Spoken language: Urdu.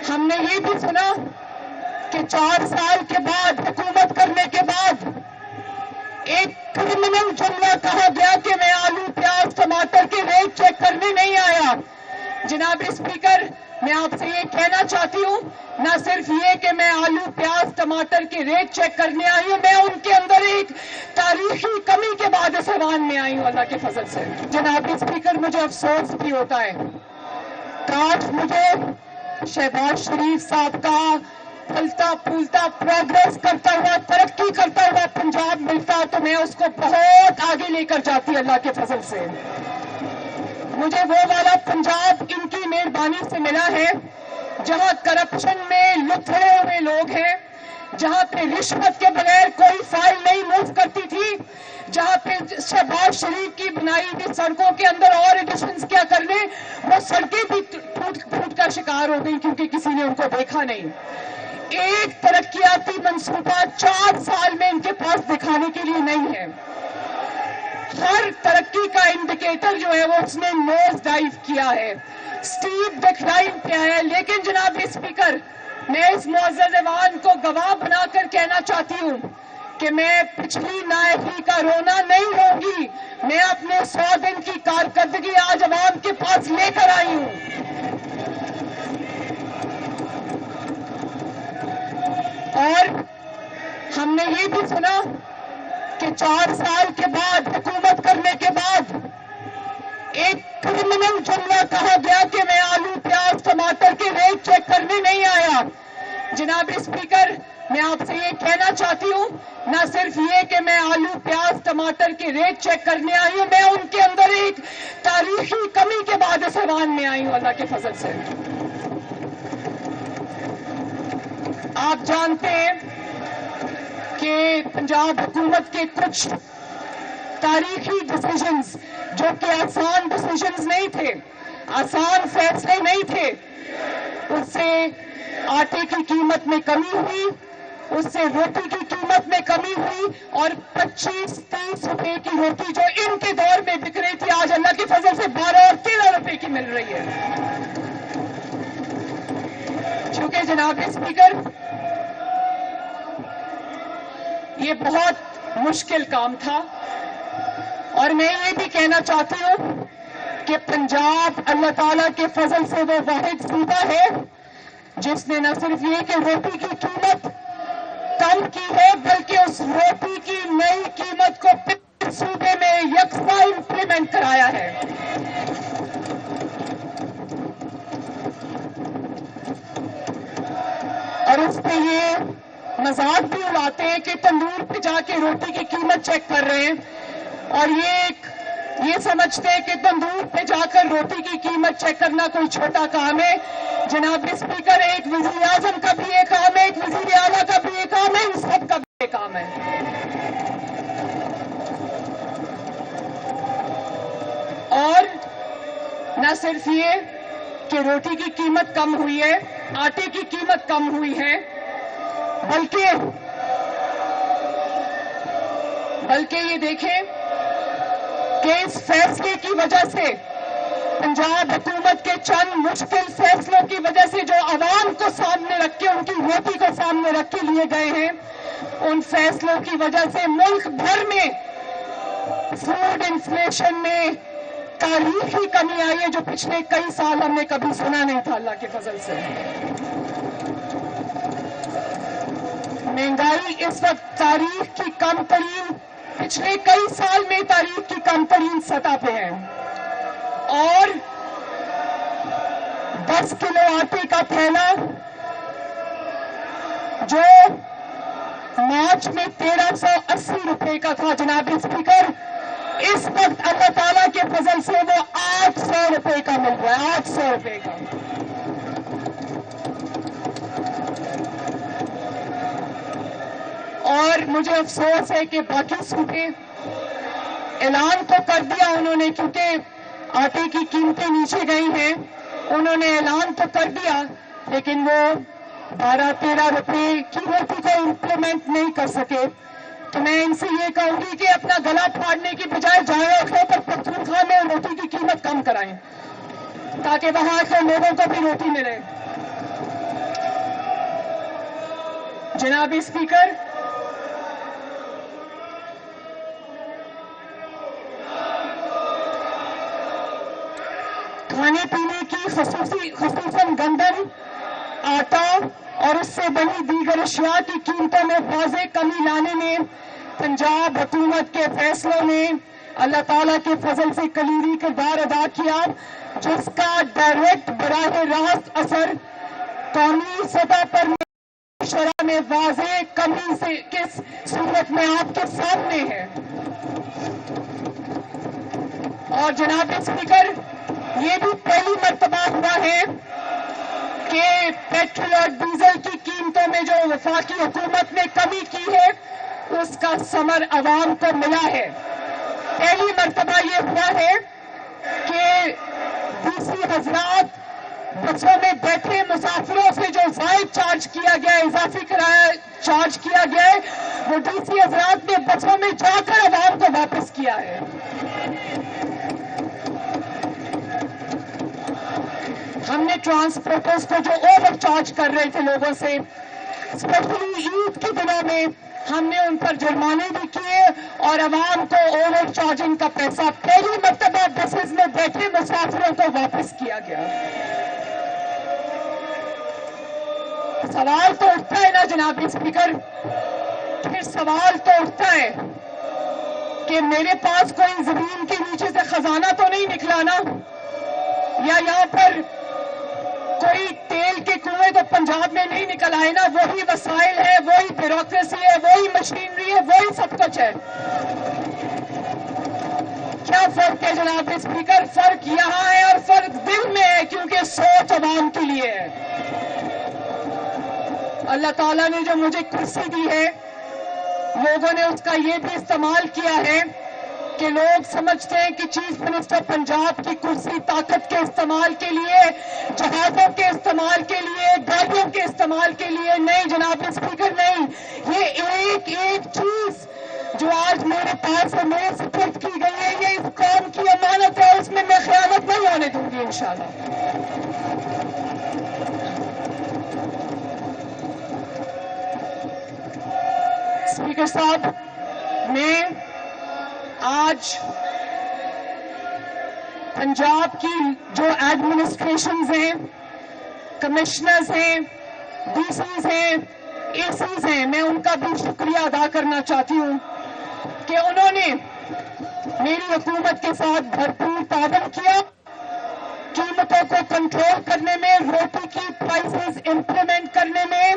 ہم نے یہ بھی سنا کہ 4 سال کے بعد حکومت کرنے کے بعد ایک کرمنل جملہ کہا گیا کہ میں آلو پیاز ٹماٹر کے ریٹ چیک کرنے نہیں آیا. جناب اسپیکر، میں آپ سے یہ کہنا چاہتی ہوں، نہ صرف یہ کہ میں آلو پیاز ٹماٹر کے ریٹ چیک کرنے آئی ہوں، میں ان کے اندر ایک تاریخی کمی کے بعد اس ایوان میں آئی ہوں اللہ کے فضل سے. جناب اسپیکر، مجھے افسوس بھی ہوتا ہے، کاش مجھے شہباز شریف صاحب کا پھلتا پھولتا پروگریس کرتا ہوا، ترقی کرتا ہوا پنجاب ملتا تو میں اس کو بہت آگے لے کر جاتی اللہ کے فضل سے. مجھے وہ والا پنجاب ان کی مہربانی سے ملا ہے جہاں کرپشن میں لتھڑے ہوئے لوگ ہیں، جہاں پہ رشوت کے بغیر کوئی فائل نہیں موو کرتی تھی، جہاں پہ شہباز شریف کی بنائی ہوئی سڑکوں کے اندر اور ایڈیشنز کیا کرنے، وہ سڑکیں بھی ٹوٹ کر شکار ہو گئی کیونکہ کسی نے ان کو دیکھا نہیں. ایک ترقیاتی منصوبہ 4 سال میں ان کے پاس دکھانے کے لیے نہیں ہے. ہر ترقی کا انڈیکیٹر جو ہے وہ اس نے نوز ڈائیو کیا ہے، اسٹیپ ڈکلائن پہ ہے. لیکن جناب اسپیکر، میں اس معزز ایوان کو گواہ بنا کر کہنا چاہتی ہوں کہ میں پچھلی نااہلی کا رونا نہیں روں گی. میں اپنے 100 دن کی کارکردگی آج عوام کے پاس لے کر آئی ہوں. اور ہم نے یہ بھی سنا کہ 4 سال کے بعد حکومت کرنے کے بعد ایک کرمنل جملہ کہا گیا کہ میں آلو پیاز ٹماٹر کے ریٹ چیک کرنے نہیں آیا. جناب اسپیکر، میں آپ سے یہ کہنا چاہتی ہوں، نہ صرف یہ کہ میں آلو پیاز ٹماٹر کے ریٹ چیک کرنے آئی ہوں، میں ان کے اندر ایک تاریخی کمی کے بعد اس ایوان میں آئی ہوں اللہ کے فضل سے. آپ جانتے ہیں کہ پنجاب حکومت کے کچھ تاریخی ڈیسیژنز جو کہ آسان ڈیسیژنز نہیں تھے، آسان فیصلے نہیں تھے، اس سے آٹے کی قیمت میں کمی ہوئی، اس سے روٹی کی قیمت میں کمی ہوئی، اور 25-30 روپے کی روٹی جو ان کے دور میں بک رہی تھی آج اللہ کے فضل سے 12 اور 13 روپے کی مل رہی ہے. چونکہ جناب اسپیکر، یہ بہت مشکل کام تھا، اور میں یہ بھی کہنا چاہتی ہوں کہ پنجاب اللہ تعالیٰ کے فضل سے وہ واحد صوبہ ہے جس نے نہ صرف یہ کہ روٹی کی قیمت کم کی ہے، بلکہ اس روٹی کی نئی قیمت کو پورے صوبے میں یکساں امپلیمنٹ کرایا ہے. اور اس پہ یہ مذاق بھی اڑاتے ہیں کہ تندور پہ جا کے روٹی کی قیمت چیک کر رہے ہیں، اور یہ سمجھتے ہیں کہ تندور پہ جا کر روٹی کی قیمت چیک کرنا کوئی چھوٹا کام ہے. جناب اسپیکر، ایک وزیر اعظم کا بھی یہ کام ہے، ایک وزیر اعلیٰ کا بھی یہ کام ہے، ان سب کا بھی یہ کام ہے. اور نہ صرف یہ کہ روٹی کی قیمت کم ہوئی ہے، آٹے کی قیمت کم ہوئی ہے، بلکہ یہ دیکھیں کہ اس فیصلے کی وجہ سے پنجاب حکومت کے چند مشکل فیصلوں کی وجہ سے جو عوام کو سامنے رکھ کے، ان کی روٹی کو سامنے رکھ کے لیے گئے ہیں، ان فیصلوں کی وجہ سے ملک بھر میں فوڈ انفلیشن میں تاریخی کمی آئی ہے جو پچھلے کئی سال ہم نے کبھی سنا نہیں تھا اللہ کے فضل سے. مہنگائی اس وقت تاریخ کی کم ترین، پچھلے کئی سال میں تاریخ کی کم ترین سطح پہ ہے، اور 10 کلو آٹے کا تھیلا جو مارچ میں 1380 روپے کا تھا جناب اسپیکر، اس وقت اللہ تعالیٰ کے فضل سے وہ 800 روپے کا مل رہا ہے، 800 روپے کا. اور مجھے افسوس ہے کہ باقی صوبے اعلان تو کر دیا انہوں نے، کیونکہ آٹے کی قیمتیں نیچے گئی ہیں، انہوں نے اعلان تو کر دیا، لیکن وہ 12-13 روپے کی روٹی کو امپلیمنٹ نہیں کر سکے. تو میں ان سے یہ کہوں گی کہ اپنا گلا پھاڑنے کی بجائے جائیں اور خیبر پختونخوا میں روٹی کی قیمت کم کرائیں تاکہ وہاں کے لوگوں کو بھی روٹی ملے. جناب اسپیکر، کھانے پینے کی خصوصاً گندم، آٹا اور اس سے بنی دیگر اشیاء کی قیمتوں میں واضح کمی لانے میں پنجاب حکومت کے فیصلوں نے اللہ تعالیٰ کے فضل سے کلیدی کردار ادا کیا، جس کا ڈائریکٹ براہ راست اثر قومی سطح پر شرح میں واضح کمی سے کس صورت میں آپ کے سامنے ہے۔ اور جناب اسپیکر، یہ بھی پہلی مرتبہ ہوا ہے کہ پیٹرول اور ڈیزل کی قیمتوں میں جو وفاقی حکومت نے کمی کی ہے اس کا ثمر عوام کو ملا ہے۔ پہلی مرتبہ یہ ہوا ہے کہ ڈی سی حضرات بسوں میں بیٹھے مسافروں سے جو زائد چارج کیا گیا ہے، اضافی کرایہ چارج کیا گیا ہے، وہ ڈی سی حضرات نے بسوں میں جا کر عوام کو واپس کیا ہے۔ ہم نے ٹرانسپورٹرز کو جو اوور چارج کر رہے تھے لوگوں سے، اسپیشلی عید کے دنوں میں، ہم نے ان پر جرمانے بھی کیے اور عوام کو اوور چارجنگ کا پیسہ پہلی مرتبہ بسز میں بیٹھے مسافروں کو واپس کیا گیا۔ سوال تو اٹھتا ہے نا جناب اسپیکر، پھر سوال تو اٹھتا ہے کہ میرے پاس کوئی زمین کے نیچے سے خزانہ تو نہیں نکلا نا، یا یہاں پر کوئی تیل کے کنویں تو پنجاب میں نہیں نکل آئے نا، وہی وسائل ہے، وہی بیوروکریسی ہے، وہی مشینری ہے، وہی سب کچھ ہے۔ کیا فرق ہے جناب اسپیکر؟ فرق یہاں ہے اور فرق دل میں ہے، کیونکہ سوچ عوام کے لیے ہے۔ اللہ تعالیٰ نے جو مجھے کرسی دی ہے، لوگوں نے اس کا یہ بھی استعمال کیا ہے کہ لوگ سمجھتے ہیں کہ چیف منسٹر پنجاب کی کرسی طاقت کے استعمال کے لیے، جہازوں کے استعمال کے لیے، گاڑیوں کے استعمال کے لیے نہیں جناب اسپیکر، نہیں۔ یہ ایک ایک چیز جو آج میرے پاس ہے، میرے سپرد کی گئی ہے، یہ اس قوم کی امانت ہے، اس میں میں خیانت نہیں ہونے دوں گی انشاءاللہ۔ اسپیکر صاحب، میں آج پنجاب کی جو ایڈمنسٹریشنز ہیں، کمشنرز ہیں، ڈی سیز ہیں، اے سیز ہیں، میں ان کا بھی شکریہ ادا کرنا چاہتی ہوں کہ انہوں نے میری حکومت کے ساتھ بھرپور تعاون کیا، قیمتوں کو کنٹرول کرنے میں، روٹی کی پرائسز امپلیمنٹ کرنے میں،